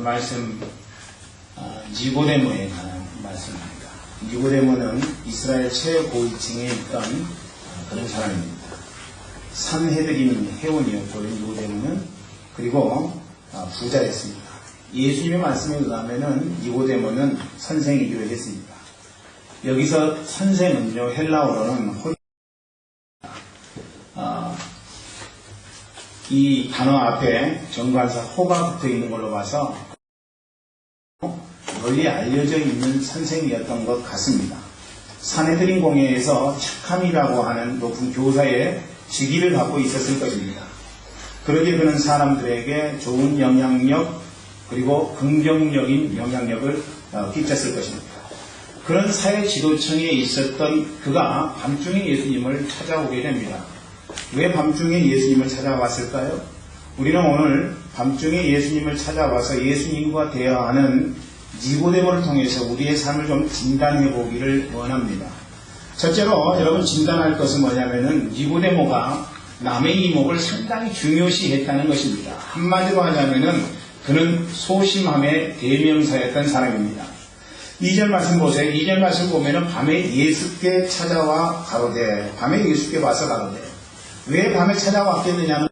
말씀 니고데모에 관한 말씀입니다. 니고데모는 이스라엘 최고위층에 있던 그런 사람입니다. 산헤드림 회원이었고 니고데모는 그리고 부자였습니다. 예수님의 말씀에 의하면 니고데모는 선생이기로 했습니다. 여기서 선생은요 헬라어로는 이 단어 앞에 정관사 호가 붙어 있는 걸로 봐서 널리 알려져 있는 선생이었던 것 같습니다. 산헤드린 공회에서 착함이라고 하는 높은 교사의 직위를 갖고 있었을 것입니다. 그러기에 그는 사람들에게 좋은 영향력 그리고 긍정적인 영향력을 끼쳤을 것입니다. 그런 사회 지도층에 있었던 그가 밤중에 예수님을 찾아오게 됩니다. 왜 밤중에 예수님을 찾아왔을까요? 우리는 오늘 밤중에 예수님을 찾아와서 예수님과 대화하는 니고데모를 통해서 우리의 삶을 좀 진단해 보기를 원합니다. 첫째로 여러분 진단할 것은 뭐냐면은 니고데모가 남의 이목을 상당히 중요시 했다는 것입니다. 한마디로 하자면은 그는 소심함의 대명사였던 사람입니다. 2절 말씀 보세요. 2절 말씀 보면은 밤에 예수께 찾아와 가로되, 밤에 예수께 와서 가로되. 왜 밤에 찾아왔겠느냐는,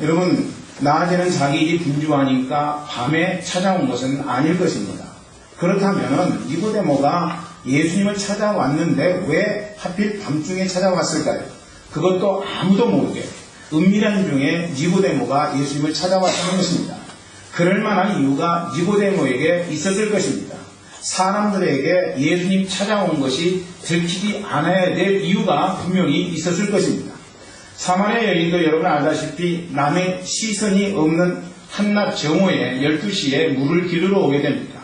여러분 낮에는 자기 일이 분주하니까 밤에 찾아온 것은 아닐 것입니다. 그렇다면 니고데모가 예수님을 찾아왔는데 왜 하필 밤중에 찾아왔을까요? 그것도 아무도 모르게 은밀한 중에 니고데모가 예수님을 찾아왔다는 것입니다. 그럴 만한 이유가 니고데모에게 있었을 것입니다. 사람들에게 예수님 찾아온 것이 들키지 않아야 될 이유가 분명히 있었을 것입니다. 사마리아 여인도 여러분 알다시피 남의 시선이 없는 한낮 정오에 12시에 물을 기르러 오게 됩니다.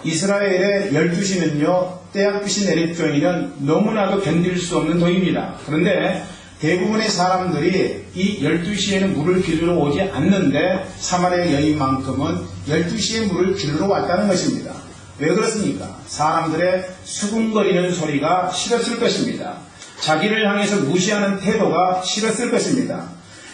이스라엘의 12시는요 떼약빛이 내리쬐이는 너무나도 견딜 수 없는 도입니다. 그런데 대부분의 사람들이 이 12시에는 물을 기르러 오지 않는데 사마리아 여인만큼은 12시에 물을 기르러 왔다는 것입니다. 왜 그렇습니까? 사람들의 수군거리는 소리가 싫었을 것입니다. 자기를 향해서 무시하는 태도가 싫었을 것입니다.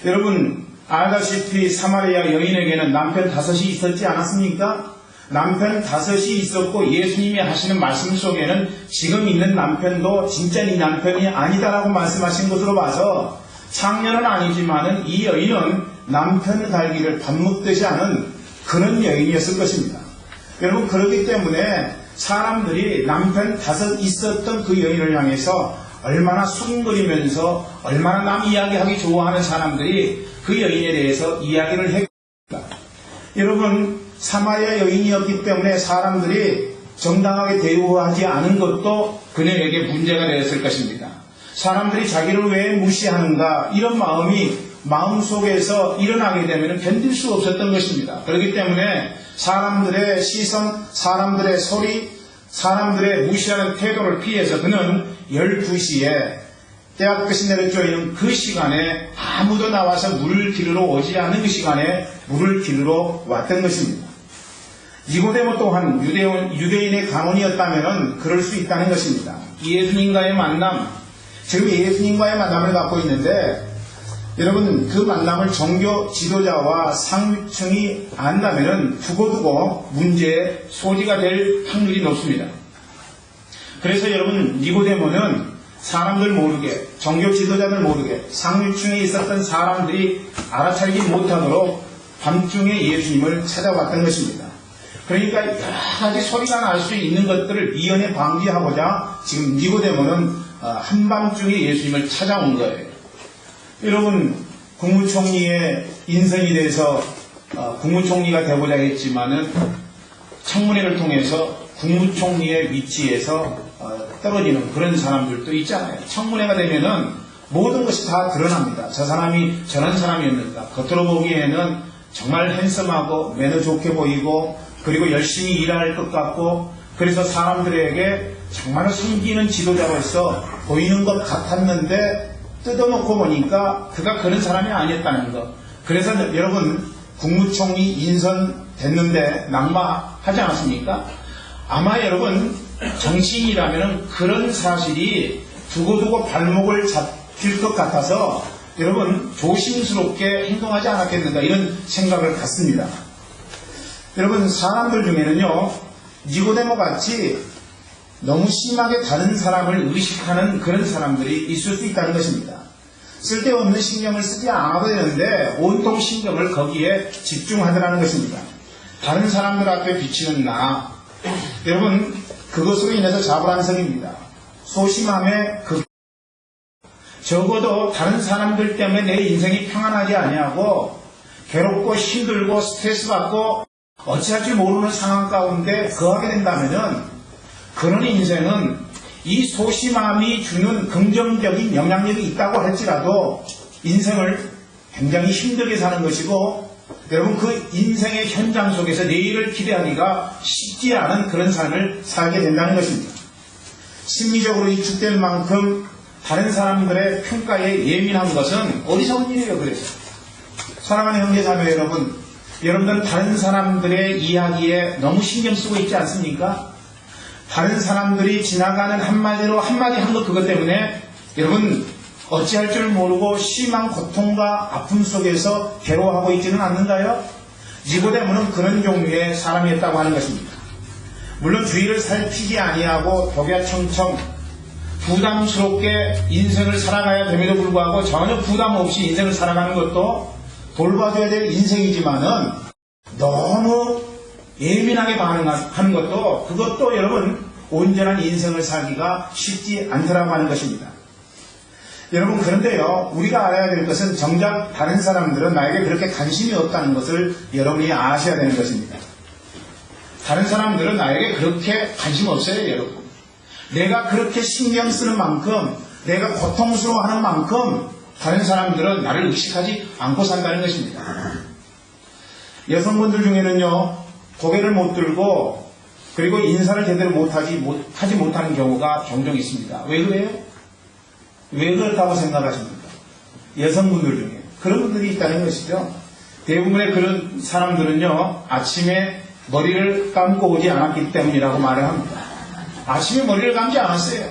여러분 알다시피 사마리아 여인에게는 남편 5이 있었지 않았습니까? 남편 5이 있었고 예수님이 하시는 말씀 속에는 지금 있는 남편도 진짜 네 남편이 아니다라고 말씀하신 것으로 봐서 창녀는 아니지만은 이 여인은 남편 달기를 밥 먹듯이 하는 그런 여인이었을 것입니다. 여러분 그렇기 때문에 사람들이 남편 5 있었던 그 여인을 향해서 얼마나 수군거리면서 얼마나 남 이야기하기 좋아하는 사람들이 그 여인에 대해서 이야기를 했습니다. 여러분 사마리아 여인이었기 때문에 사람들이 정당하게 대우하지 않은 것도 그녀에게 문제가 되었을 것입니다. 사람들이 자기를 왜 무시하는가 이런 마음이 마음속에서 일어나게 되면 견딜 수 없었던 것입니다. 그렇기 때문에 사람들의 시선, 사람들의 소리, 사람들의 무시하는 태도를 피해서 그는 12시에 떼약볕이 내려쬐이는 그 시간에 아무도 나와서 물을 기르러 오지 않은 그 시간에 물을 기르러 왔던 것입니다. 니고데모 또한 유대인의 강원이었다면 그럴 수 있다는 것입니다. 예수님과의 만남, 지금 예수님과의 만남을 갖고 있는데 여러분 그 만남을 종교 지도자와 상류층이 안다면 두고두고 문제의 소지가 될 확률이 높습니다. 그래서 여러분 니고데모는 사람들 모르게, 종교 지도자들 모르게 상류층에 있었던 사람들이 알아차리지 못하도록 밤중에 예수님을 찾아왔던 것입니다. 그러니까 여러 가지 소리가 날 수 있는 것들을 미연에 방지하고자 지금 니고데모는 한밤중에 예수님을 찾아온 거예요. 여러분 국무총리의 인선이 돼서 국무총리가 되고자 했지만은 청문회를 통해서 국무총리의 위치에서 떨어지는 그런 사람들도 있잖아요. 청문회가 되면은 모든 것이 다 드러납니다. 저 사람이 저런 사람이었는가. 겉으로 보기에는 정말 핸섬하고 매너 좋게 보이고 그리고 열심히 일할 것 같고 그래서 사람들에게 정말 숨기는 지도자로서 보이는 것 같았는데 뜯어놓고 보니까 그가 그런 사람이 아니었다는 것. 그래서 여러분 국무총리 인선 됐는데 낙마하지 않았습니까? 아마 여러분 정치인이라면 그런 사실이 두고두고 발목을 잡힐 것 같아서 여러분 조심스럽게 행동하지 않았겠는가 이런 생각을 갖습니다. 여러분, 사람들 중에는요, 니고데모 같이 너무 심하게 다른 사람을 의식하는 그런 사람들이 있을 수 있다는 것입니다. 쓸데없는 신경을 쓰지 않아도 되는데 온통 신경을 거기에 집중하더라는 것입니다. 다른 사람들 앞에 비치는 나, 여러분, 그것으로 인해서 자불안성입니다. 소심함에 적어도 다른 사람들 때문에 내 인생이 평안하지 아니하고 괴롭고 힘들고 스트레스 받고 어찌할 줄 모르는 상황 가운데 거하게 된다면은 그런 인생은 이 소심함이 주는 긍정적인 영향력이 있다고 할지라도 인생을 굉장히 힘들게 사는 것이고, 여러분, 그 인생의 현장 속에서 내일을 기대하기가 쉽지 않은 그런 삶을 살게 된다는 것입니다. 심리적으로 위축될 만큼 다른 사람들의 평가에 예민한 것은 어리석은 일이에요. 그래서 사랑하는 형제자매 여러분, 여러분들은 다른 사람들의 이야기에 너무 신경 쓰고 있지 않습니까? 다른 사람들이 지나가는 한마디로 한마디 한 것 그것 때문에 여러분 어찌할 줄 모르고 심한 고통과 아픔 속에서 괴로워하고 있지는 않는가요? 니고데모는 그런 종류의 사람이었다고 하는 것입니다. 물론 주위를 살피지 아니하고 독야청청 부담스럽게 인생을 살아가야 됨에도 불구하고 전혀 부담 없이 인생을 살아가는 것도 돌봐줘야 될 인생이지만은 너무 예민하게 반응하는 것도 그것도 여러분 온전한 인생을 살기가 쉽지 않더라고 하는 것입니다. 여러분, 그런데요, 우리가 알아야 될 것은 정작 다른 사람들은 나에게 그렇게 관심이 없다는 것을 여러분이 아셔야 되는 것입니다. 다른 사람들은 나에게 그렇게 관심 없어요, 여러분. 내가 그렇게 신경 쓰는 만큼, 내가 고통스러워하는 만큼 다른 사람들은 나를 의식하지 않고 산다는 것입니다. 여성분들 중에는요, 고개를 못 들고 그리고 인사를 제대로 하지 못하는 경우가 종종 있습니다. 왜 그래요? 왜 그렇다고 생각하십니까? 여성분들 중에 그런 분들이 있다는 것이죠. 대부분의 그런 사람들은요, 아침에 머리를 감고 오지 않았기 때문이라고 말을 합니다. 아침에 머리를 감지 않았어요.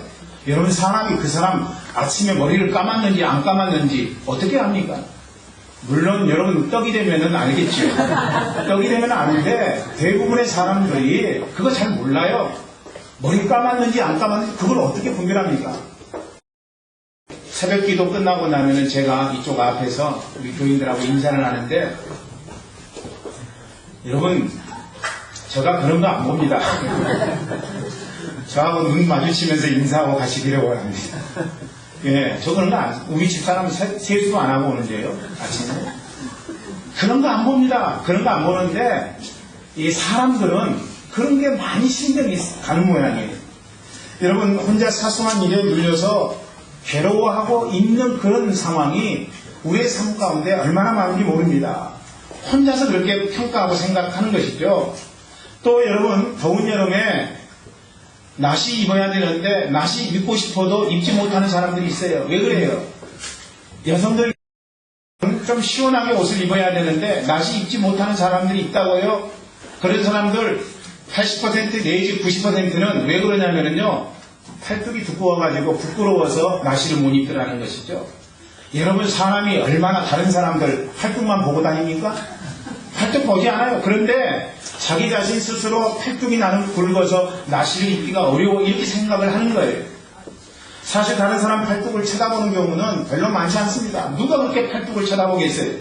여러분, 사람이 그 사람 아침에 머리를 감았는지 안 감았는지 어떻게 합니까? 물론 여러분 떡이 되면은 알겠죠. 떡이 되면 아는데 대부분의 사람들이 그거 잘 몰라요. 머리 감았는지 안 감았는지 그걸 어떻게 분별합니까? 새벽 기도 끝나고 나면은 제가 이쪽 앞에서 우리 교인들하고 인사를 하는데, 여러분, 제가 그런 거 안 봅니다. 저하고 눈 마주치면서 인사하고 가시기를 원합니다. 예, 저 그런 거 안, 우리 집사람은 세수도 안 하고 오는데요, 아침에. 그런 거 안 봅니다. 그런 거 안 보는데, 이 사람들은 그런 게 많이 신경이 가는 모양이에요. 여러분, 혼자 사소한 일에 눌려서 괴로워하고 있는 그런 상황이 우리의 삶 가운데 얼마나 많은지 모릅니다. 혼자서 그렇게 평가하고 생각하는 것이죠. 또 여러분, 더운 여름에 나시 입어야 되는데 나시 입고 싶어도 입지 못하는 사람들이 있어요. 왜 그래요? 여성들이 좀 시원하게 옷을 입어야 되는데 나시 입지 못하는 사람들이 있다고요. 그런 사람들 80% 내지 90%는 왜 그러냐면요, 팔뚝이 두꺼워가지고 부끄러워서 나시를 못 입더라는 것이죠. 여러분, 사람이 얼마나 다른 사람들 팔뚝만 보고 다닙니까? 팔뚝 보지 않아요. 그런데 자기 자신 스스로 팔뚝이 나는 굵어서 나시를 입기가 어려워 이렇게 생각을 하는 거예요. 사실 다른 사람 팔뚝을 쳐다보는 경우는 별로 많지 않습니다. 누가 그렇게 팔뚝을 쳐다보겠어요?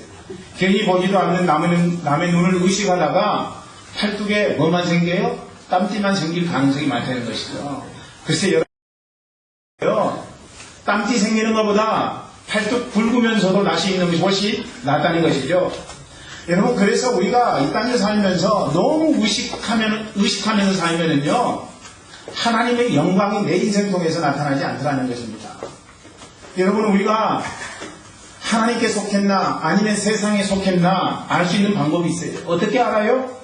괜히 보지도 않는 남의 눈을 의식하다가 팔뚝에 뭐만 생겨요? 땀띠만 생길 가능성이 많다는 것이죠. 글쎄 여러분, 땀띠 생기는 것보다 팔뚝 굵으면서도 나시 있는 것이 훨씬 낫다는 것이죠. 여러분, 그래서 우리가 이 땅에 살면서 너무 의식하면서 살면은요, 하나님의 영광이 내 인생 통해서 나타나지 않더라는 것입니다. 여러분, 우리가 하나님께 속했나 아니면 세상에 속했나 알 수 있는 방법이 있어요. 어떻게 알아요?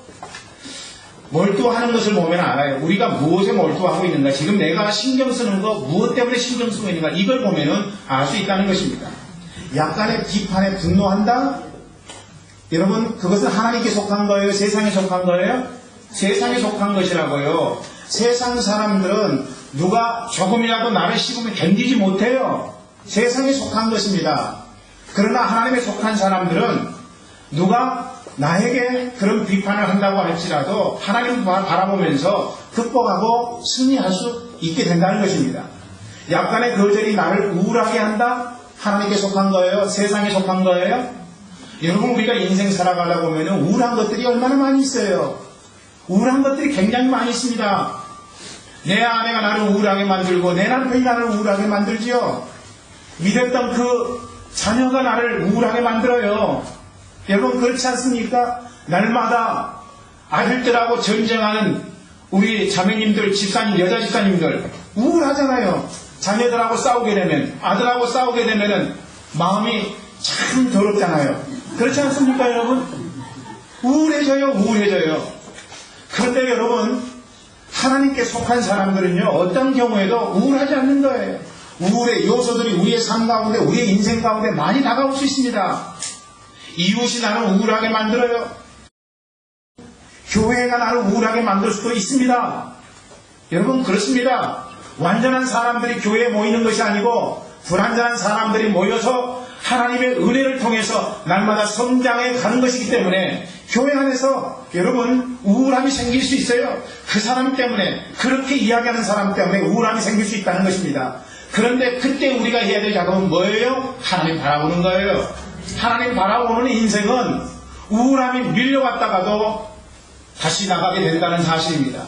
몰두하는 것을 보면 알아요. 우리가 무엇에 몰두하고 있는가, 지금 내가 신경 쓰는 거 무엇 때문에 신경 쓰고 있는가, 이걸 보면은 알 수 있다는 것입니다. 약간의 비판에 분노한다? 여러분, 그것은 하나님께 속한 거예요? 세상에 속한 거예요? 세상에 속한 것이라고요. 세상 사람들은 누가 조금이라도 나를 씹으면 견디지 못해요. 세상에 속한 것입니다. 그러나 하나님에 속한 사람들은 누가 나에게 그런 비판을 한다고 할지라도 하나님 바라보면서 극복하고 승리할 수 있게 된다는 것입니다. 약간의 거절이 나를 우울하게 한다? 하나님께 속한 거예요? 세상에 속한 거예요? 여러분, 우리가 인생 살아가려고 하면 우울한 것들이 얼마나 많이 있어요. 우울한 것들이 굉장히 많이 있습니다. 내 아내가 나를 우울하게 만들고 내 남편이 나를 우울하게 만들지요. 믿었던 그 자녀가 나를 우울하게 만들어요. 여러분, 그렇지 않습니까? 날마다 아들들하고 전쟁하는 우리 자매님들, 집사님, 여자 집사님들 우울하잖아요. 자녀들하고 싸우게 되면, 아들하고 싸우게 되면은 마음이 참 더럽잖아요. 그렇지 않습니까, 여러분? 우울해져요. 그런데 여러분, 하나님께 속한 사람들은요, 어떤 경우에도 우울하지 않는 거예요. 우울의 요소들이 우리의 삶 가운데, 우리의 인생 가운데 많이 다가올 수 있습니다. 이웃이 나를 우울하게 만들어요. 교회가 나를 우울하게 만들 수도 있습니다. 여러분, 그렇습니다. 완전한 사람들이 교회에 모이는 것이 아니고 불완전한 사람들이 모여서 하나님의 은혜를 통해서 날마다 성장해 가는 것이기 때문에 교회 안에서 여러분 우울함이 생길 수 있어요. 그 사람 때문에, 그렇게 이야기하는 사람 때문에 우울함이 생길 수 있다는 것입니다. 그런데 그때 우리가 해야 될 작업은 뭐예요? 하나님 바라보는 거예요. 하나님 바라보는 인생은 우울함이 밀려왔다가도 다시 나가게 된다는 사실입니다.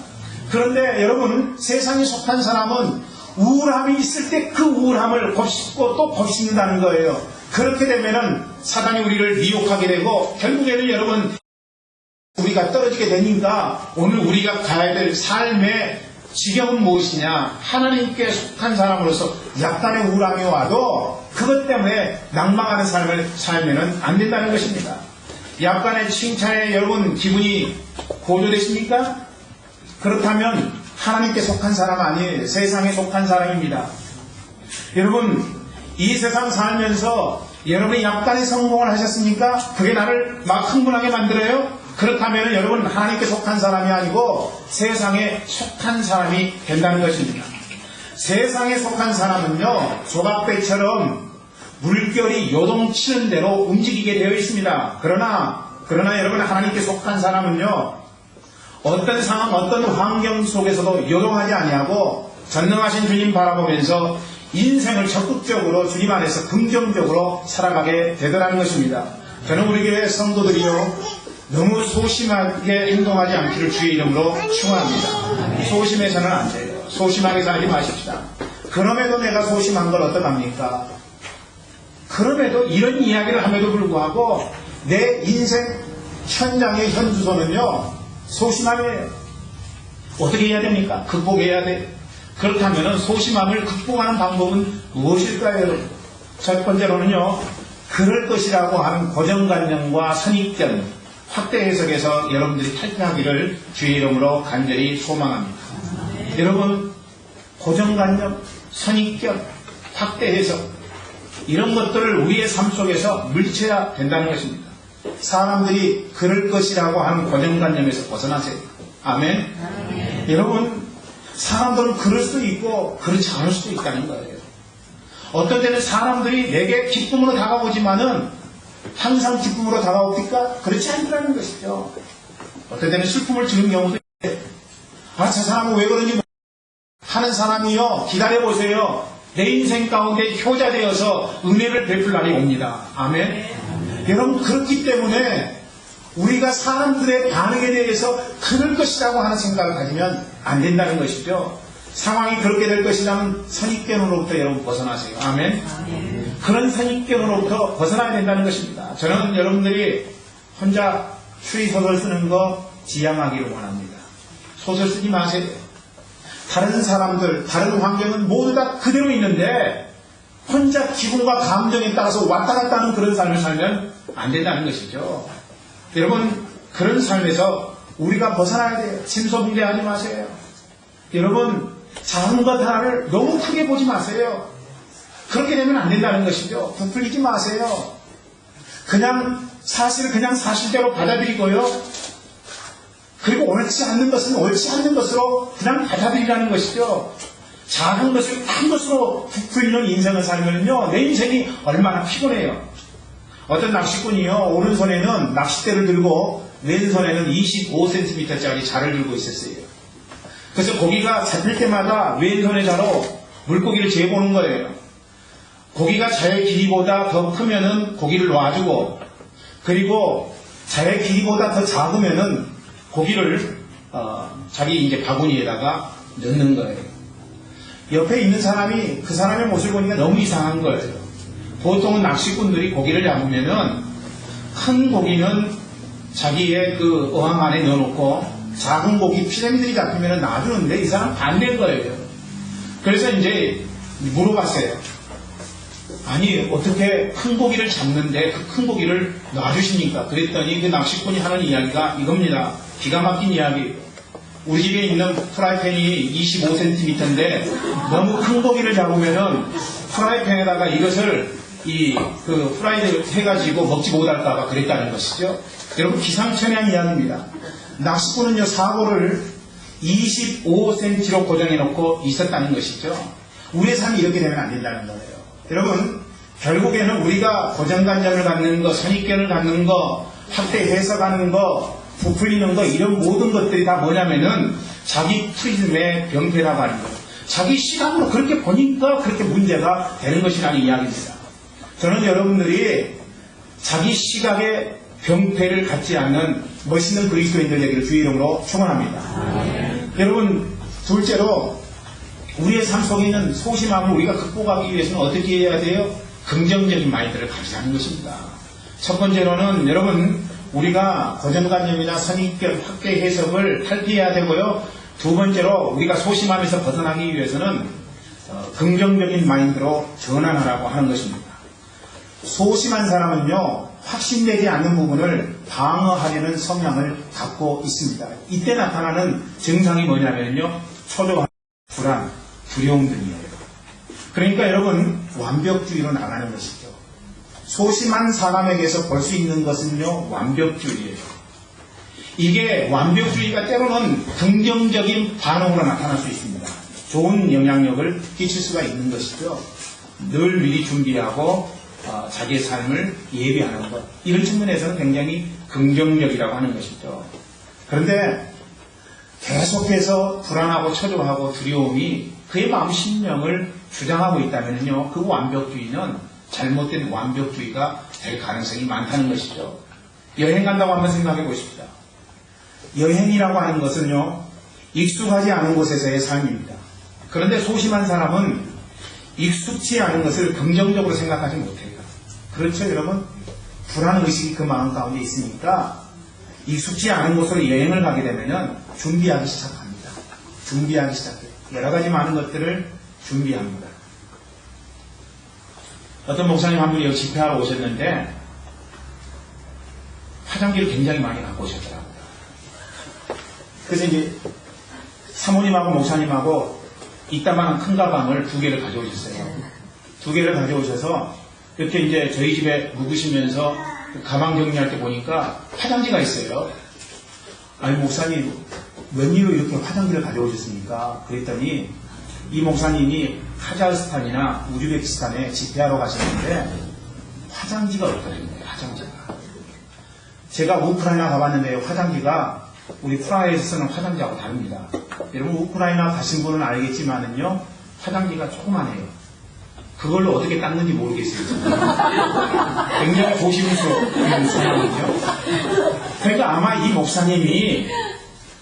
그런데 여러분, 세상에 속한 사람은 우울함이 있을 때 그 우울함을 곱씹고 또 곱씹는다는 거예요. 그렇게 되면은 사단이 우리를 미혹하게 되고 결국에는 여러분 우리가 떨어지게 되니까 오늘 우리가 가야 될 삶의 지경은 무엇이냐? 하나님께 속한 사람으로서 약간의 우울함이 와도 그것 때문에 낭망하는 삶을 살면은 안 된다는 것입니다. 약간의 칭찬에 여러분 기분이 고조되십니까? 그렇다면 하나님께 속한 사람 아니에요. 세상에 속한 사람입니다. 여러분, 이 세상 살면서 여러분이 약간의 성공을 하셨습니까? 그게 나를 막 흥분하게 만들어요? 그렇다면 여러분 하나님께 속한 사람이 아니고 세상에 속한 사람이 된다는 것입니다. 세상에 속한 사람은요, 조각배처럼 물결이 요동치는 대로 움직이게 되어 있습니다. 그러나 여러분 하나님께 속한 사람은요, 어떤 상황, 어떤 환경 속에서도 요동하지 아니하고 전능하신 주님 바라보면서 인생을 적극적으로 주님 안에서 긍정적으로 살아가게 되더라는 것입니다. 저는 우리 교회 성도들이요, 너무 소심하게 행동하지 않기를 주의 이름으로 축원합니다. 소심해서는 안 돼요. 소심하게 살지 마십시다. 그럼에도 내가 소심한 걸 어떡합니까? 그럼에도 이런 이야기를 함에도 불구하고 내 인생 현장의 현주소는요, 소심함이에요. 어떻게 해야 됩니까? 극복해야 돼요. 그렇다면 소심함을 극복하는 방법은 무엇일까요? 첫 번째로는요, 그럴 것이라고 하는 고정관념과 선입견, 확대 해석에서 여러분들이 탈피하기를 주의 이름으로 간절히 소망합니다. 여러분, 고정관념, 선입견, 확대 해석, 이런 것들을 우리의 삶 속에서 물리쳐야 된다는 것입니다. 사람들이 그럴 것이라고 하는 고정관념에서 벗어나세요. 아멘? 아멘. 여러분, 사람들은 그럴 수도 있고 그렇지 않을 수도 있다는 거예요. 어떤 때는 사람들이 내게 기쁨으로 다가오지만은 항상 기쁨으로 다가옵니까? 그렇지 않다는 것이죠. 어떤 때는 슬픔을 주는 경우도 있어요. 저 사람은 왜 그런지 하는 사람이요, 기다려보세요. 내 인생 가운데 효자되어서 은혜를 베풀 날이 옵니다. 아멘. 여러분, 그렇기 때문에 우리가 사람들의 반응에 대해서 그럴 것이라고 하는 생각을 가지면 안 된다는 것이죠. 상황이 그렇게 될 것이라는 선입견으로부터 여러분 벗어나세요. 아멘. 그런 선입견으로부터 벗어나야 된다는 것입니다. 저는 여러분들이 혼자 추리소설 쓰는 거 지양하기를 원합니다. 소설 쓰지 마세요. 다른 사람들, 다른 환경은 모두 다 그대로 있는데 혼자 기분과 감정에 따라서 왔다 갔다 하는 그런 삶을 살면 안 된다는 것이죠. 여러분, 그런 삶에서 우리가 벗어나야 돼요. 침소분개하지 마세요. 여러분, 작은 것 하나를 너무 크게 보지 마세요. 그렇게 되면 안 된다는 것이죠. 부풀리지 마세요. 그냥 사실대로 받아들이고요. 그리고 옳지 않는 것은 옳지 않는 것으로 그냥 받아들이라는 것이죠. 작은 것을 큰 것으로 부풀리는 인생을 살면요, 내 인생이 얼마나 피곤해요. 어떤 낚시꾼이요, 오른손에는 낚싯대를 들고 왼손에는 25cm짜리 자를 들고 있었어요. 그래서 고기가 잡힐 때마다 왼손의 자로 물고기를 재보는 거예요. 고기가 자의 길이보다 더 크면은 고기를 놔주고, 그리고 자의 길이보다 더 작으면은 고기를 자기 이제 바구니에다가 넣는 거예요. 옆에 있는 사람이 그 사람의 모습을 보니까 너무 이상한 거예요. 보통은 낚시꾼들이 고기를 잡으면은 큰 고기는 자기의 그 어항 안에 넣어놓고 작은 고기 피라미들이 잡히면은 놔주는데 이 사람 반대인 거예요. 그래서 이제 물어봤어요. 아니 어떻게 큰 고기를 잡는데 그 큰 고기를 놔주십니까? 그랬더니 그 낚시꾼이 하는 이야기가 이겁니다. 기가 막힌 이야기. 우리 집에 있는 프라이팬이 25cm인데 너무 큰 고기를 잡으면은 프라이팬에다가 이것을 그 프라이드 해가지고 먹지 못할까봐 그랬다는 것이죠. 여러분 기상천외한 이야기입니다. 낚시꾼은요 사고를 25cm로 고정해놓고 있었다는 것이죠. 우리의 삶이 이렇게 되면 안 된다는 거예요. 여러분 결국에는 우리가 고정관념을 갖는 거, 선입견을 갖는 거, 학대 해석하는 거, 부풀리는 거 이런 모든 것들이 다 뭐냐면은 자기 프리즘의 병폐라고 하는 거예요. 자기 시각으로 그렇게 보니까 그렇게 문제가 되는 것이라는 이야기입니다. 저는 여러분들이 자기 시각의 병폐를 갖지 않는 멋있는 그리스도인들 되기를 주의 이름으로 축원합니다. 여러분 둘째로 우리의 삶 속에 있는 소심함을 우리가 극복하기 위해서는 어떻게 해야 돼요? 긍정적인 마인드를 가지자는 것입니다. 첫 번째로는 여러분 우리가 고정관념이나 선입견, 학대 해석을 탈피해야 되고요. 두 번째로 우리가 소심함에서 벗어나기 위해서는 긍정적인 마인드로 전환하라고 하는 것입니다. 소심한 사람은요 확신되지 않는 부분을 방어하려는 성향을 갖고 있습니다. 이때 나타나는 증상이 뭐냐면요 초조함, 불안, 두려움 등이에요. 그러니까 여러분 완벽주의로 나가는 것이죠. 소심한 사람에게서 볼 수 있는 것은요 완벽주의예요. 이게 완벽주의가 때로는 긍정적인 반응으로 나타날 수 있습니다. 좋은 영향력을 끼칠 수가 있는 것이죠. 늘 미리 준비하고 자기의 삶을 예비하는 것, 이런 측면에서는 굉장히 긍정적이라고 하는 것이죠. 그런데 계속해서 불안하고 초조하고 두려움이 그의 마음 심령을 주장하고 있다면요 그 완벽주의는 잘못된 완벽주의가 될 가능성이 많다는 것이죠. 여행 간다고 한번 생각해 보십시다. 여행이라고 하는 것은요 익숙하지 않은 곳에서의 삶입니다. 그런데 소심한 사람은 익숙치 않은 것을 긍정적으로 생각하지 못해요. 그렇죠 여러분? 불안의식이 그 마음 가운데 있으니까 익숙지 않은 곳으로 여행을 가게 되면 준비하기 시작합니다. 준비하기 시작해요. 여러 가지 많은 것들을 준비합니다. 어떤 목사님 한 분이 여기 집회하러 오셨는데 화장지를 굉장히 많이 갖고 오셨더라고요. 그래서 이제 사모님하고 목사님하고 이따만한 큰 가방을 2개를 가져오셨어요. 2개를 가져오셔서 이렇게 이제 저희 집에 묵으시면서 가방 정리할 때 보니까 화장지가 있어요. 아니 목사님 웬일로 이렇게 화장지를 가져오셨습니까? 그랬더니 이 목사님이 카자흐스탄이나 우즈베키스탄에 집회하러 가시는데 화장지가 없다는 거예요. 화장지가. 제가 우크라이나 가봤는데 화장지가 우리 프라하에서 쓰는 화장지하고 다릅니다. 여러분 우크라이나 가신 분은 알겠지만은요 화장지가 조그만해요. 그걸로 어떻게 닦는지 모르겠어요. 굉장히 조심스러운 상황이죠. 그러니까 아마 이 목사님이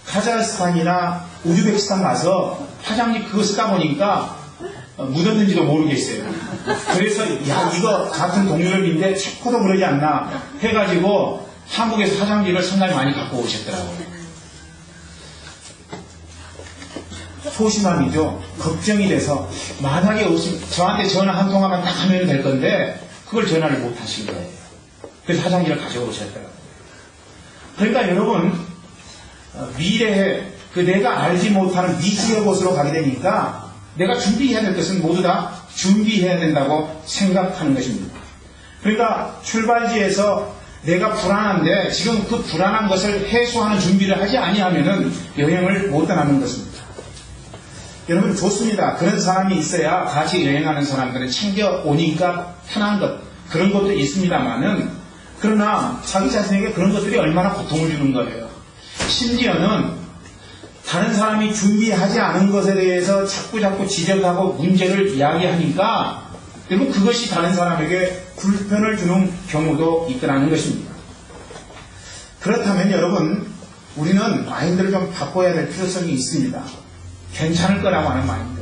카자흐스탄이나 우즈베키스탄 가서 화장지 그거 쓰다 보니까 묻었는지도 모르겠어요. 그래서 야 이거 같은 동료인데 체코도 그러지 않나 해가지고 한국에서 화장지를 상당히 많이 갖고 오셨더라고요. 소심함이죠. 걱정이 돼서 만약에 저한테 전화 한 통화만 딱 하면 될 건데 그걸 전화를 못 하신 거예요. 그래서 화장지를 가져오셨더라고요. 그러니까 여러분 미래에 그 내가 알지 못하는 미지의 곳으로 가게 되니까 내가 준비해야 될 것은 모두 다 준비해야 된다고 생각하는 것입니다. 그러니까 출발지에서 내가 불안한데 지금 그 불안한 것을 해소하는 준비를 하지 아니하면은 여행을 못 떠나는 것입니다. 여러분 좋습니다. 그런 사람이 있어야 같이 여행하는 사람들은 챙겨오니까 편한 것 그런 것도 있습니다만은 그러나 자기 자신에게 그런 것들이 얼마나 고통을 주는 거예요. 심지어는 다른 사람이 준비하지 않은 것에 대해서 자꾸 지적하고 문제를 이야기하니까 그리고 그것이 다른 사람에게 불편을 주는 경우도 있더라는 것입니다. 그렇다면 여러분, 우리는 마인드를 좀 바꿔야 될 필요성이 있습니다. 괜찮을 거라고 하는 마인드.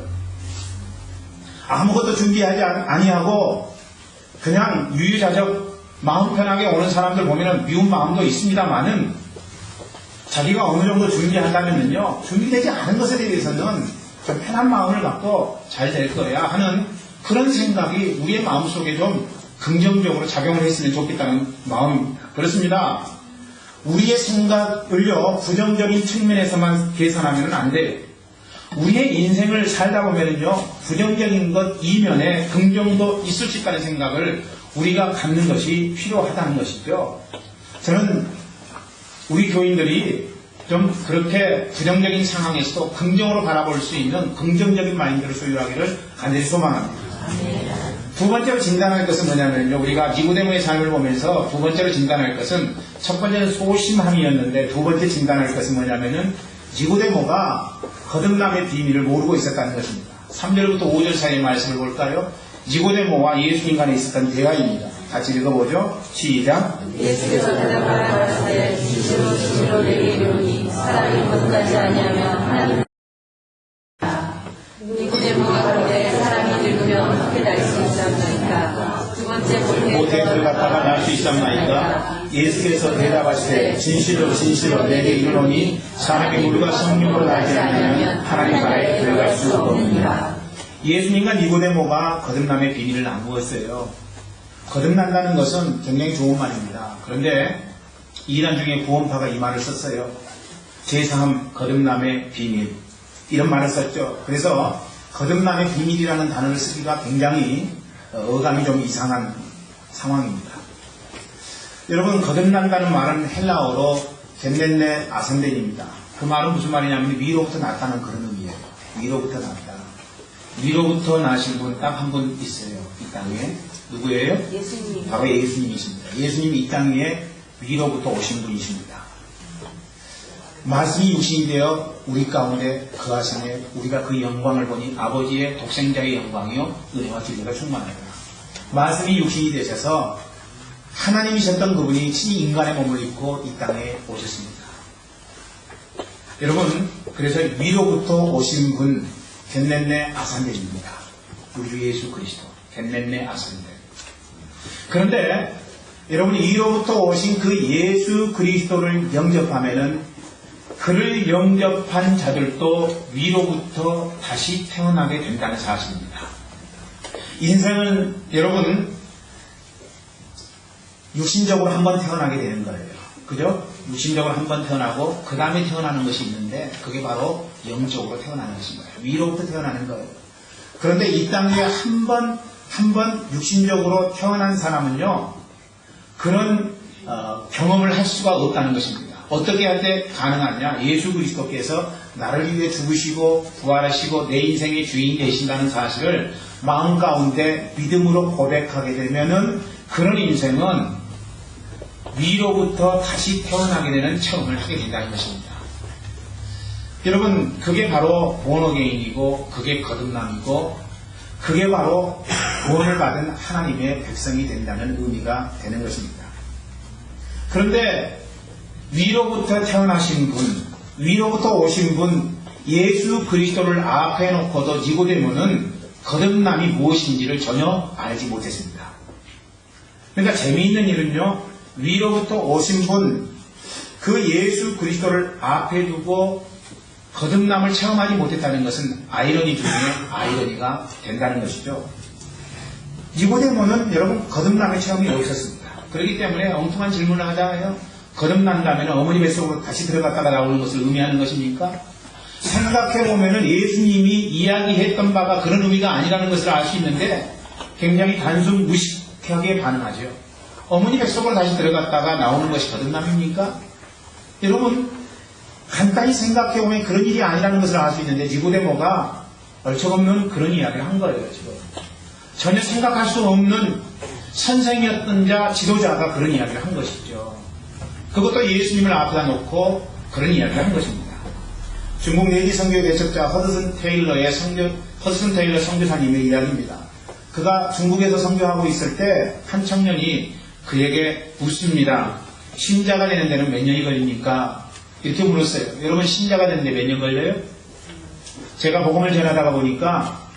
아무것도 준비하지 아니하고 그냥 유유자적 마음 편하게 오는 사람들 보면 미운 마음도 있습니다만은 자기가 어느 정도 준비한다면요, 준비되지 않은 것에 대해서는 좀 편한 마음을 갖고 잘 될 거야 하는 그런 생각이 우리의 마음속에 좀 긍정적으로 작용을 했으면 좋겠다는 마음입니다. 그렇습니다. 우리의 생각을요, 부정적인 측면에서만 계산하면 안 돼요. 우리의 인생을 살다 보면은요, 부정적인 것 이면에 긍정도 있을 수 있다는 생각을 우리가 갖는 것이 필요하다는 것이죠. 저는 우리 교인들이 좀 그렇게 부정적인 상황에서도 긍정으로 바라볼 수 있는 긍정적인 마인드를 소유하기를 간절히 소망합니다. 두 번째로 진단할 것은 뭐냐면요, 우리가 니고데모의 삶을 보면서 두 번째로 진단할 것은, 첫 번째는 소심함이었는데 두 번째 진단할 것은 뭐냐면은 니고데모가 거듭남의 비밀을 모르고 있었다는 것입니다. 3절부터 5절 사이의 말씀을 볼까요? 니고데모와 예수님 간에 있었던 대화입니다. 같이 읽어보죠. 시작. 예수께서 대답하시되 진실로 진실로 내게 이르노니 사람이 거듭나지 아니하면 하나님 니고데모가 그러되 사람이 늙으면 어떻게 날 수 있사옵나이까. 두 번째 모태에 들어갔다가 날 수 있사옵나이까. 예수께서 대답하시되 진실로 진실로 내게 이르노니 사람이 물과 성령으로 나지 아니하면 하나님 나라에 들어갈 수 없느니라. 예수님과 니고데모가 거듭남의 비밀을 나누었어요. 거듭난다는 것은 굉장히 좋은 말입니다. 그런데 이단 중에 구원파가 이 말을 썼어요. 제3 거듭남의 비밀, 이런 말을 썼죠. 그래서 거듭남의 비밀이라는 단어를 쓰기가 굉장히 어감이 좀 이상한 상황입니다. 여러분, 거듭난다는 말은 헬라어로 겐넨네 아센덴입니다. 그 말은 무슨 말이냐면 위로부터 났다는 그런 의미예요. 위로부터 났다. 위로부터 나신 분 딱 한 분 있어요, 이 땅에. 누구예요? 예수님. 바로 예수님이십니다. 예수님이 이 땅에 위로부터 오신 분이십니다. 말씀이 육신이 되어 우리 가운데 거하시네. 우리가 그 영광을 보니 아버지의 독생자의 영광이요 은혜와 진리가 충만하다. 말씀이 육신이 되셔서 하나님이셨던 그분이 친히 인간의 몸을 입고 이 땅에 오셨습니다. 여러분, 그래서 위로부터 오신 분 겐넨네 아산덴입니다. 우리 주 예수 그리스도 겐넨네 아산덴. 그런데 여러분이 위로부터 오신 그 예수 그리스도를 영접하면은 그를 영접한 자들도 위로부터 다시 태어나게 된다는 사실입니다. 인생은 여러분 육신적으로 한번 태어나게 되는 거예요. 그죠? 육신적으로 한번 태어나고 그 다음에 태어나는 것이 있는데 그게 바로 영적으로 태어나는 것인 거예요. 위로부터 태어나는 거예요. 그런데 이 땅에 한 번 육신적으로 태어난 사람은요, 그런 경험을 할 수가 없다는 것입니다. 어떻게 할 때 가능하냐? 예수 그리스도께서 나를 위해 죽으시고 부활하시고 내 인생의 주인이 되신다는 사실을 마음 가운데 믿음으로 고백하게 되면은 그런 인생은 위로부터 다시 태어나게 되는 체험을 하게 된다는 것입니다. 여러분, 그게 바로 본어게인이고 그게 거듭남이고 그게 바로 구원을 받은 하나님의 백성이 된다는 의미가 되는 것입니다. 그런데 위로부터 태어나신 분, 위로부터 오신 분, 예수 그리스도를 앞에 놓고도 니고데모는 거듭남이 무엇인지를 전혀 알지 못했습니다. 그러니까 재미있는 일은요, 위로부터 오신 분, 그 예수 그리스도를 앞에 두고 거듭남을 체험하지 못했다는 것은 아이러니 중에 아이러니가 된다는 것이죠. 니고데모는 여러분 거듭남의 체험이 없었습니다. 그렇기 때문에 엉뚱한 질문을 하잖아요. 거듭난다면 어머니 뱃속으로 다시 들어갔다가 나오는 것을 의미하는 것입니까? 생각해보면 예수님이 이야기했던 바가 그런 의미가 아니라는 것을 알 수 있는데 굉장히 단순 무식하게 반응하죠. 어머니 뱃속으로 다시 들어갔다가 나오는 것이 거듭남입니까? 여러분, 간단히 생각해보면 그런 일이 아니라는 것을 알 수 있는데 니고데모가 얼척없는 그런 이야기를 한 거예요. 지금 전혀 생각할 수 없는 선생이었던 자, 지도자가 그런 이야기를 한 것이죠. 그것도 예수님을 앞에다 놓고 그런 이야기를 한 것입니다. 중국 내지 선교 개척자 허드슨 테일러 선교사님의 이야기입니다. 그가 중국에서 선교하고 있을 때 한 청년이 그에게 묻습니다. 신자가 되는 데는 몇 년이 걸립니까? 이렇게 물었어요. 여러분, 신자가 되는데 몇 년 걸려요? 제가 복음을 전하다가 보니까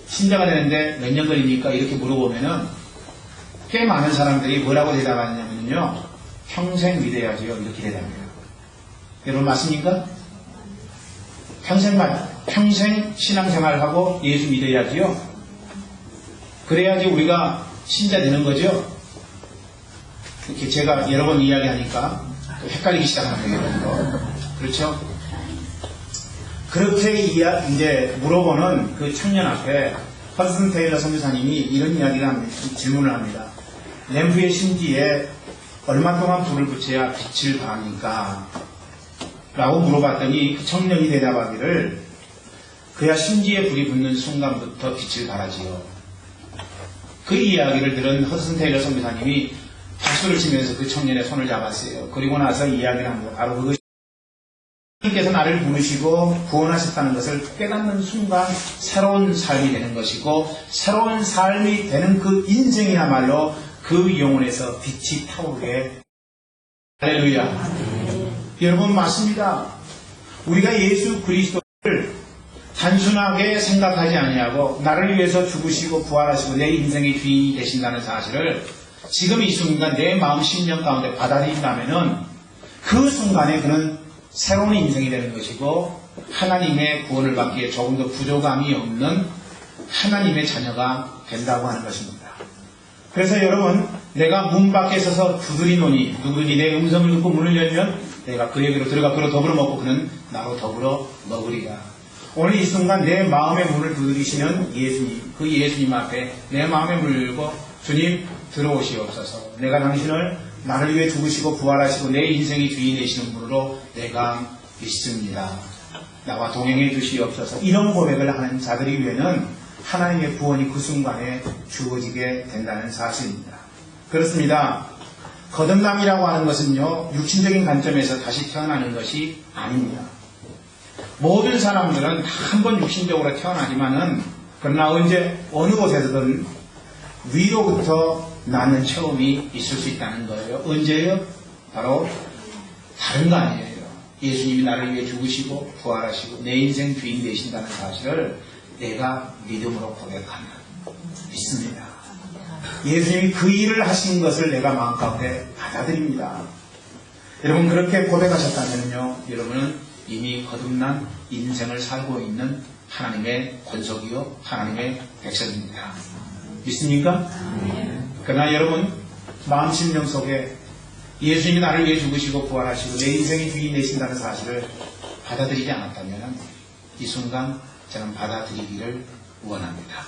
신자가 되는데 몇 년 걸립니까? 이렇게 물어보면은 꽤 많은 사람들이 뭐라고 대답하냐면요, 평생 믿어야지요, 이렇게 대답해요. 여러분, 맞습니까? 평생 신앙생활하고 예수 믿어야지요. 그래야지 우리가 신자 되는 거죠. 이렇게 제가 여러 번 이야기하니까 헷갈리기 시작하는 거예요. 그렇죠? 그렇게 이제 물어보는 그 청년 앞에 허드슨 테일러 선교사님이 이런 질문을 합니다. 램프의 심지에 얼마 동안 불을 붙여야 빛을 발합니까? 라고 물어봤더니 그 청년이 대답하기를, 그야 심지에 불이 붙는 순간부터 빛을 발하지요. 그 이야기를 들은 허드슨 테일러 선교사님이 박수를 치면서 그 청년의 손을 잡았어요. 그리고 나서 이야기를 합니다. 바로 그것이 하나님께서 나를 부르시고 구원하셨다는 것을 깨닫는 순간 새로운 삶이 되는 것이고, 새로운 삶이 되는 그 인생이야말로 그 영혼에서 빛이 타오르게. 할렐루야. 여러분, 맞습니다. 우리가 예수 그리스도를 단순하게 생각하지 아니하고 나를 위해서 죽으시고 부활하시고 내 인생의 주인이 되신다는 사실을 지금 이 순간 내 마음 심령 가운데 받아들인다면은 그 순간에 그는 새로운 인생이 되는 것이고, 하나님의 구원을 받기에 조금 더 부족함이 없는 하나님의 자녀가 된다고 하는 것입니다. 그래서 여러분, 내가 문 밖에 서서 두드리노니 누구니 내 음성을 듣고 문을 열면 내가 그에게로 들어가 그로 더불어 먹고 그는 나로 더불어 먹으리라. 오늘 이 순간 내 마음의 문을 두드리시는 예수님, 그 예수님 앞에 내 마음의 문을 열고, 주님 들어오시옵소서. 내가 당신을 나를 위해 죽으시고 부활하시고 내 인생의 주인 되시는 분으로 내가 믿습니다. 나와 동행해 주시옵소서. 이런 고백을 하는 자들이 위해는 하나님의 구원이 그 순간에 주어지게 된다는 사실입니다. 그렇습니다. 거듭남이라고 하는 것은요, 육신적인 관점에서 다시 태어나는 것이 아닙니다. 모든 사람들은 한 번 육신적으로 태어나지만은, 그러나 언제 어느 곳에서든 위로부터 나는 체험이 있을 수 있다는 거예요. 언제요? 바로 다른 거 아니에요. 예수님이 나를 위해 죽으시고 부활하시고 내 인생 주인 되신다는 사실을 내가 믿음으로 고백하면 믿습니다. 예수님이 그 일을 하신 것을 내가 마음 가운데 받아들입니다. 여러분, 그렇게 고백하셨다면요, 여러분은 이미 거듭난 인생을 살고 있는 하나님의 권속이요 하나님의 백성입니다. 믿습니까? 그러나 여러분, 마음 심령 속에 예수님이 나를 위해 죽으시고 부활하시고 내 인생의 주인 되신다는 사실을 받아들이지 않았다면 이 순간 저는 받아들이기를 원합니다.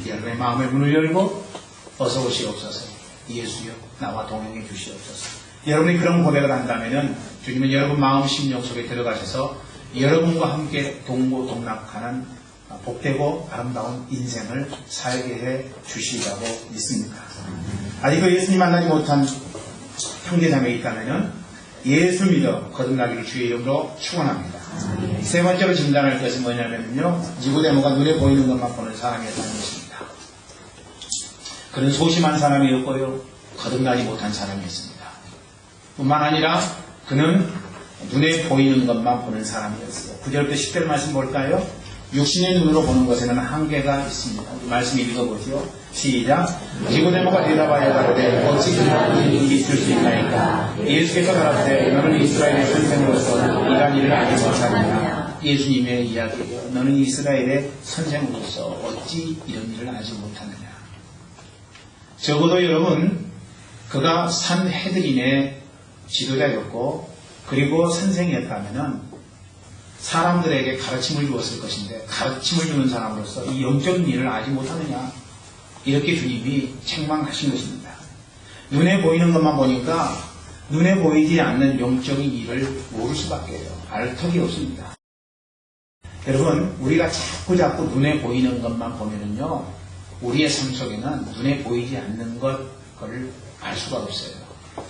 여러분의 마음의 문을 열고 어서 오시옵소서. 예수여, 나와 동행해 주시옵소서. 여러분이 그런 고백을 한다면 주님은 여러분 마음 심령 속에 들어가셔서 여러분과 함께 동고동락하는 복되고 아름다운 인생을 살게 해 주시리라고 믿습니다. 아직 예수님 만나지 못한 형제자매가 있다면 예수 믿어 거듭나기를 주의 이름으로 축원합니다. 세 번째로 진단할 것은 뭐냐면요, 니고데모가 눈에 보이는 것만 보는 사람이었다는 것입니다. 그는 소심한 사람이었고요, 거듭나지 못한 사람이었습니다. 뿐만 아니라 그는 눈에 보이는 것만 보는 사람이었어요. 9절부터 10절 말씀 볼까요? 육신의 눈으로 보는 것에는 한계가 있습니다. 말씀 읽어보죠. 시작. 니고데모가 대답하여 가로되 어찌 그러한 일이 있을 수 있나이까? 예수께서 가라사대 너는 이스라엘의 선생으로서 이러한 일을 알지 못하느냐? 예수님의 이야기예요. 너는 이스라엘의 선생으로서 어찌 이런 일을 알지 못하느냐? 적어도 여러분, 그가 산헤드림의 지도자였고 그리고 선생이었다면 사람들에게 가르침을 주었을 것인데, 가르침을 주는 사람으로서 이 영적인 일을 알지 못하느냐, 이렇게 주님이 책망하신 것입니다. 눈에 보이는 것만 보니까 눈에 보이지 않는 영적인 일을 모를 수밖에요. 알 턱이 없습니다. 여러분, 우리가 자꾸 눈에 보이는 것만 보면은요, 우리의 삶 속에는 눈에 보이지 않는 것을 알 수가 없어요.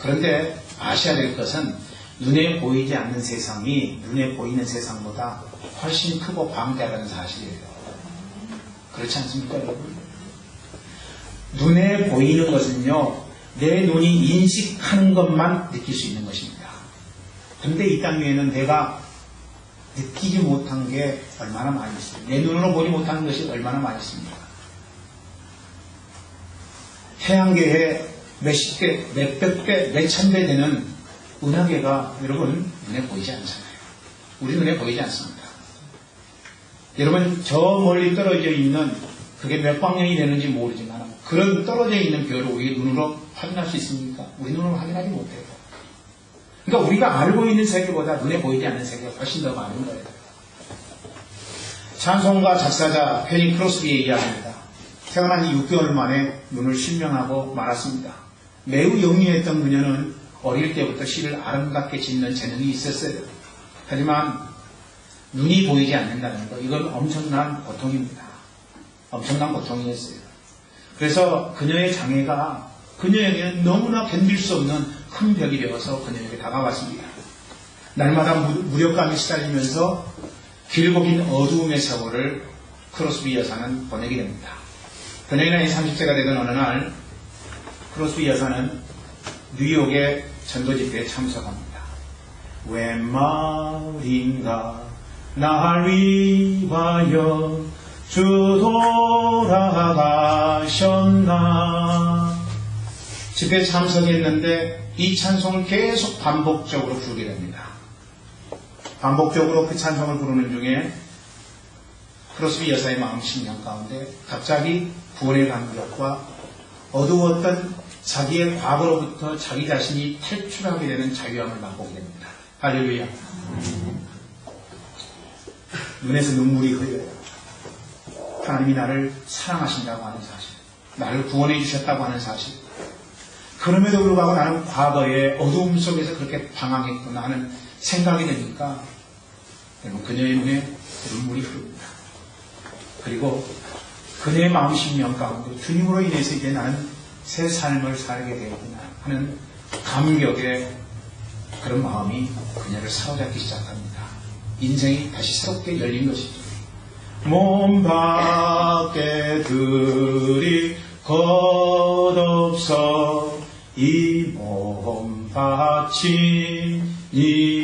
그런데 아셔야 될 것은 눈에 보이지 않는 세상이 눈에 보이는 세상보다 훨씬 크고 방대하다는 사실이에요. 그렇지 않습니까, 여러분? 눈에 보이는 것은요, 내 눈이 인식하는 것만 느낄 수 있는 것입니다. 그런데 이 땅 위에는 내가 느끼지 못한 게 얼마나 많이 있습니까? 내 눈으로 보지 못하는 것이 얼마나 많이 있습니까? 태양계에 몇십 배, 몇백 배, 몇천 배 되는 은하계가 여러분 눈에 보이지 않잖아요. 우리 눈에 보이지 않습니다. 여러분 저 멀리 떨어져 있는 그게 몇 광년이 되는지 모르지만 그런 떨어져 있는 별을 우리 눈으로 확인할 수 있습니까? 우리 눈으로 확인하지 못해요. 그러니까 우리가 알고 있는 세계보다 눈에 보이지 않는 세계가 훨씬 더 많은 거예요. 찬송가 작사자 페니 크로스비의 이야기입니다. 태어난 지 6개월 만에 눈을 실명하고 말았습니다. 매우 영리했던 그녀는 어릴 때부터 시를 아름답게 짓는 재능이 있었어요. 하지만 눈이 보이지 않는다는 것, 이건 엄청난 고통입니다. 엄청난 고통이었어요. 그래서 그녀의 장애가 그녀에게는 너무나 견딜 수 없는 큰 벽이 되어서 그녀에게 다가왔습니다. 날마다 무력감에 시달리면서 길고 긴 어두움의 세월을 크로스비 여사는 보내게 됩니다. 그녀의 나이 30세가 되던 어느 날 크로스비 여사는 뉴욕의 전도 집회에 참석합니다. 웬 말인가 날 위하여 주 돌아가셨나. 집회에 참석했는데 이 찬송을 계속 반복적으로 부르게 됩니다. 반복적으로 그 찬송을 부르는 중에 크로스비 여사의 마음 심령 가운데 갑자기 구원의 감격과 어두웠던 자기의 과거로부터 자기 자신이 탈출하게 되는 자유함을 맛보게 됩니다. 할렐루야. 눈에서 눈물이 흘려요. 하나님이 나를 사랑하신다고 하는 사실, 나를 구원해 주셨다고 하는 사실. 그럼에도 불구하고 나는 과거의 어두움 속에서 그렇게 방황했구나 하는 생각이 되니까 여러분 그녀의 눈에 눈물이 흐릅니다. 그리고 그녀의 마음 심령 가운데 주님으로 인해서 이제 나는 새 삶을 살게 되었구나 하는 감격의 그런 마음이 그녀를 사로잡기 시작합니다. 인생이 다시 새롭게 열린 것이죠. 몸 밖에 들이 겉없어 이 몸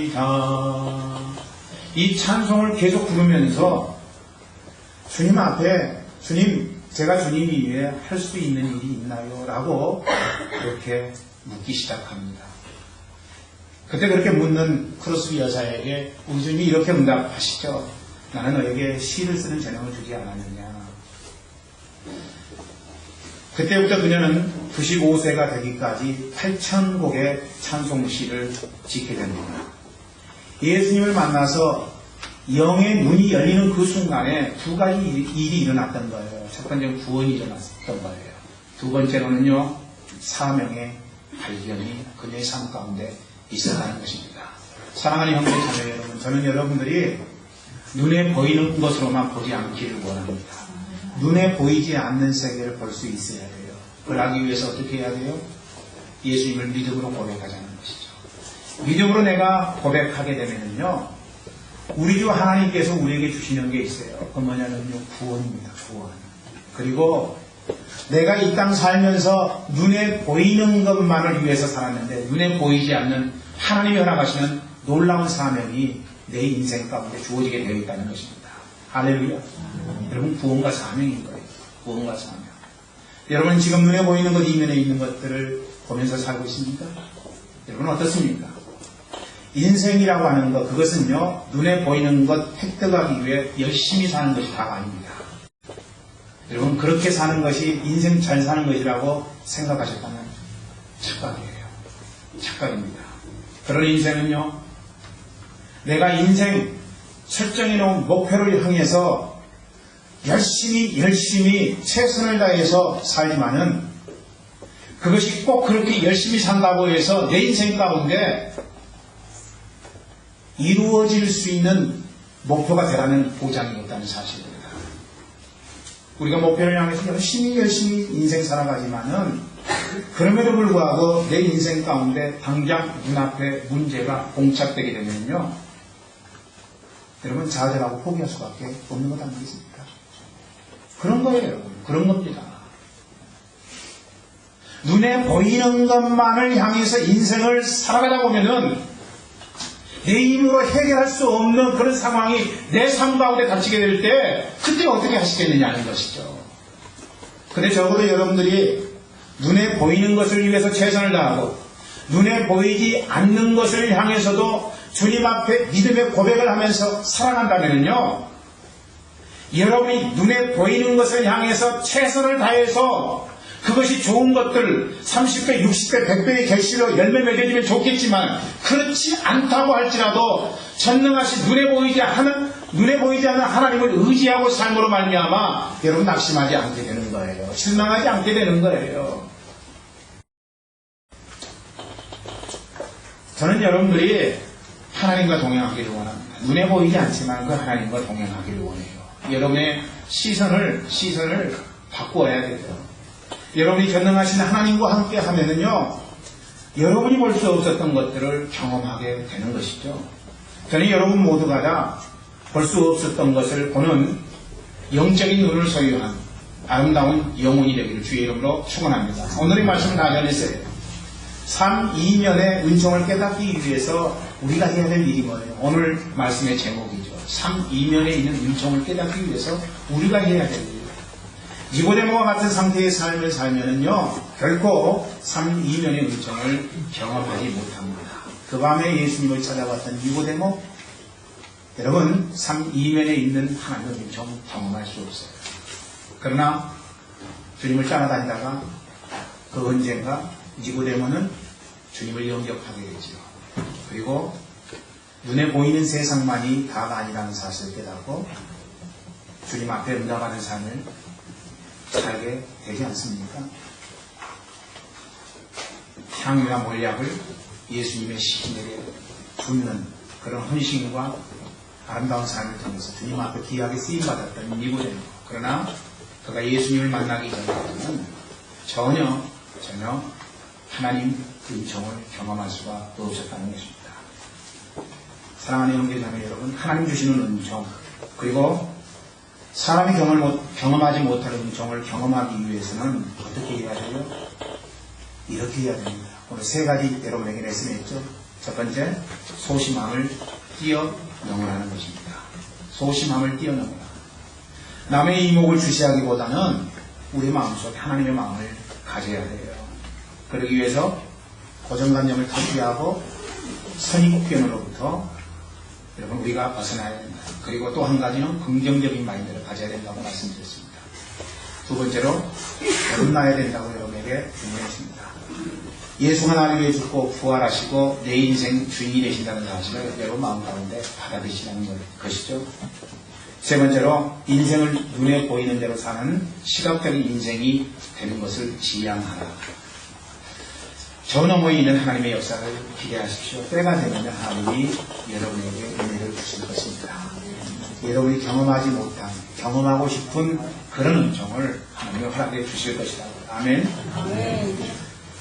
바칩니다. 이 찬송을 계속 부르면서 주님 앞에 주님 제가 주님 위해 할 수 있는 일이 있나요? 라고 그렇게 묻기 시작합니다. 그때 그렇게 묻는 크로스비 여사에게 우리 주님이 이렇게 응답하시죠. 나는 너에게 시를 쓰는 재능을 주지 않았느냐. 그때부터 그녀는 95세가 되기까지 8,000곡의 찬송시를 짓게 됩니다. 예수님을 만나서 영의 눈이 열리는 그 순간에 두 가지 일이 일어났던 거예요. 첫 번째는 구원이 일어났던 거예요. 두 번째로는요, 사명의 발견이 그녀의 삶 가운데 있었다는 것입니다. 사랑하는 형제 자매 여러분, 저는 여러분들이 눈에 보이는 것으로만 보지 않기를 원합니다. 눈에 보이지 않는 세계를 볼 수 있어야 돼요. 그걸 하기 위해서 어떻게 해야 돼요? 예수님을 믿음으로 고백하자는 것이죠. 믿음으로 내가 고백하게 되면요, 우리 주 하나님께서 우리에게 주시는 게 있어요. 그건 뭐냐면요, 구원입니다. 구원. 그리고 내가 이 땅 살면서 눈에 보이는 것만을 위해서 살았는데 눈에 보이지 않는 하나님이 허락하시는 놀라운 사명이 내 인생 가운데 주어지게 되어 있다는 것입니다. 할렐루야. 여러분, 구원과 사명인 거예요. 구원과 사명. 여러분 지금 눈에 보이는 것 이면에 있는 것들을 보면서 살고 있습니까? 여러분 어떻습니까? 인생이라고 하는 것, 그것은요, 눈에 보이는 것 획득하기 위해 열심히 사는 것이 다가 아닙니다. 여러분, 그렇게 사는 것이 인생 잘 사는 것이라고 생각하셨다면 착각이에요. 착각입니다. 그런 인생은요, 내가 인생 설정해놓은 목표를 향해서 열심히 최선을 다해서 살지만은 그것이 꼭 그렇게 열심히 산다고 해서 내 인생 가운데 이루어질 수 있는 목표가 되라는 보장이 없다는 사실입니다. 우리가 목표를 향해서 열심히 인생 살아가지만은 그럼에도 불구하고 내 인생 가운데 당장 눈앞에 문제가 봉착되게 되면요, 여러분 좌절하고 포기할 수밖에 없는 것 아니겠습니까? 그런 거예요, 여러분. 그런 겁니다. 눈에 보이는 것만을 향해서 인생을 살아가다 보면은 내 힘으로 해결할 수 없는 그런 상황이 내 삶 가운데 닥치게 될 때 그때 어떻게 하시겠느냐는 것이죠. 근데 적어도 여러분들이 눈에 보이는 것을 위해서 최선을 다하고 눈에 보이지 않는 것을 향해서도 주님 앞에 믿음의 고백을 하면서 살아간다면요, 여러분이 눈에 보이는 것을 향해서 최선을 다해서 그것이 좋은 것들 30배, 60배, 100배의 결실로 열매 맺어지면 좋겠지만 그렇지 않다고 할지라도 전능하신 눈에 보이지 않는 하나님을 의지하고 삶으로 말미암아 여러분 낙심하지 않게 되는 거예요. 실망하지 않게 되는 거예요. 저는 여러분들이 하나님과 동행하기를 원합니다. 눈에 보이지 않지만 그 하나님과 동행하기를 원해요. 여러분의 시선을 바꾸어야 돼요. 여러분이 전능하신 하나님과 함께 하면은요, 여러분이 볼 수 없었던 것들을 경험하게 되는 것이죠. 저는 여러분 모두가 다 볼 수 없었던 것을 보는 영적인 눈을 소유한 아름다운 영혼이 되기를 주의 이름으로 축원합니다. 오늘의 말씀은 다 전했어요. 삶 이면의 은총을 깨닫기 위해서 우리가 해야 될 일이 뭐예요? 오늘 말씀의 제목이죠. 삶 이면에 있는 은총을 깨닫기 위해서 우리가 해야 될 일. 니고데모와 같은 상태의 삶을 살면은요, 결코 삶 이면의 은총을 경험하지 못합니다. 그 밤에 예수님을 찾아왔던 니고데모, 여러분, 삶 이면에 있는 하나님의 은총 경험할 수 없어요. 그러나 주님을 따라다니다가 그 언젠가 니고데모는 주님을 영접하게 되죠. 그리고 눈에 보이는 세상만이 다가 아니라는 사실을 깨닫고 주님 앞에 응답하는 삶을 살게 되지 않습니까? 향유나 몰약을 예수님의 시신에게 붓는 그런 헌신과 아름다운 삶을 통해서 주님 앞에 귀하게 쓰임받았던 니고데모. 그러나 그가 예수님을 만나기 전에는 전혀 하나님 은총을 경험할 수가 없었다는 것입니다. 사랑하는 형제자매 여러분, 하나님 주시는 은총, 그리고 사람이 경험하지 못할 은총을 경험하기 위해서는 어떻게 해야 돼요? 이렇게 해야 됩니다. 오늘 세 가지 여러분에게 말씀했죠. 첫 번째, 소심함을 뛰어넘으라는 것입니다. 소심함을 뛰어넘으라. 남의 이목을 주시하기보다는 우리 마음속에 하나님의 마음을 가져야 돼요. 그러기 위해서 고정관념을 탈피하고 선입견으로부터 여러분 우리가 벗어나야 된다. 그리고 또 한 가지는 긍정적인 마인드를 가져야 된다고 말씀드렸습니다. 두 번째로 거듭나야 된다고 여러분에게 분명했습니다. 예수가 나를 위해 죽고 부활하시고 내 인생 주인이 되신다는 사실을 여러분 마음 가운데 받아들이시라는 것이죠. 세 번째로 인생을 눈에 보이는 대로 사는 시각적인 인생이 되는 것을 지향하라. 저 너머에 있는 하나님의 역사를 기대하십시오. 때가 되면 하나님이 여러분에게 은혜를 주실 것입니다. 여러분이 경험하지 못한, 경험하고 싶은 그런 은총을 하나님이 허락해 주실 것이라고. 아멘.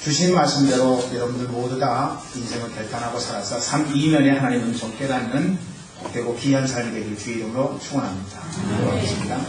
주신 말씀대로 여러분들 모두 다 인생을 결단하고 살아서 삶 이면에 하나님의 은총 깨닫는 복되고 귀한 삶이 되기를 주의 이름으로 축원합니다. 기도하겠습니다.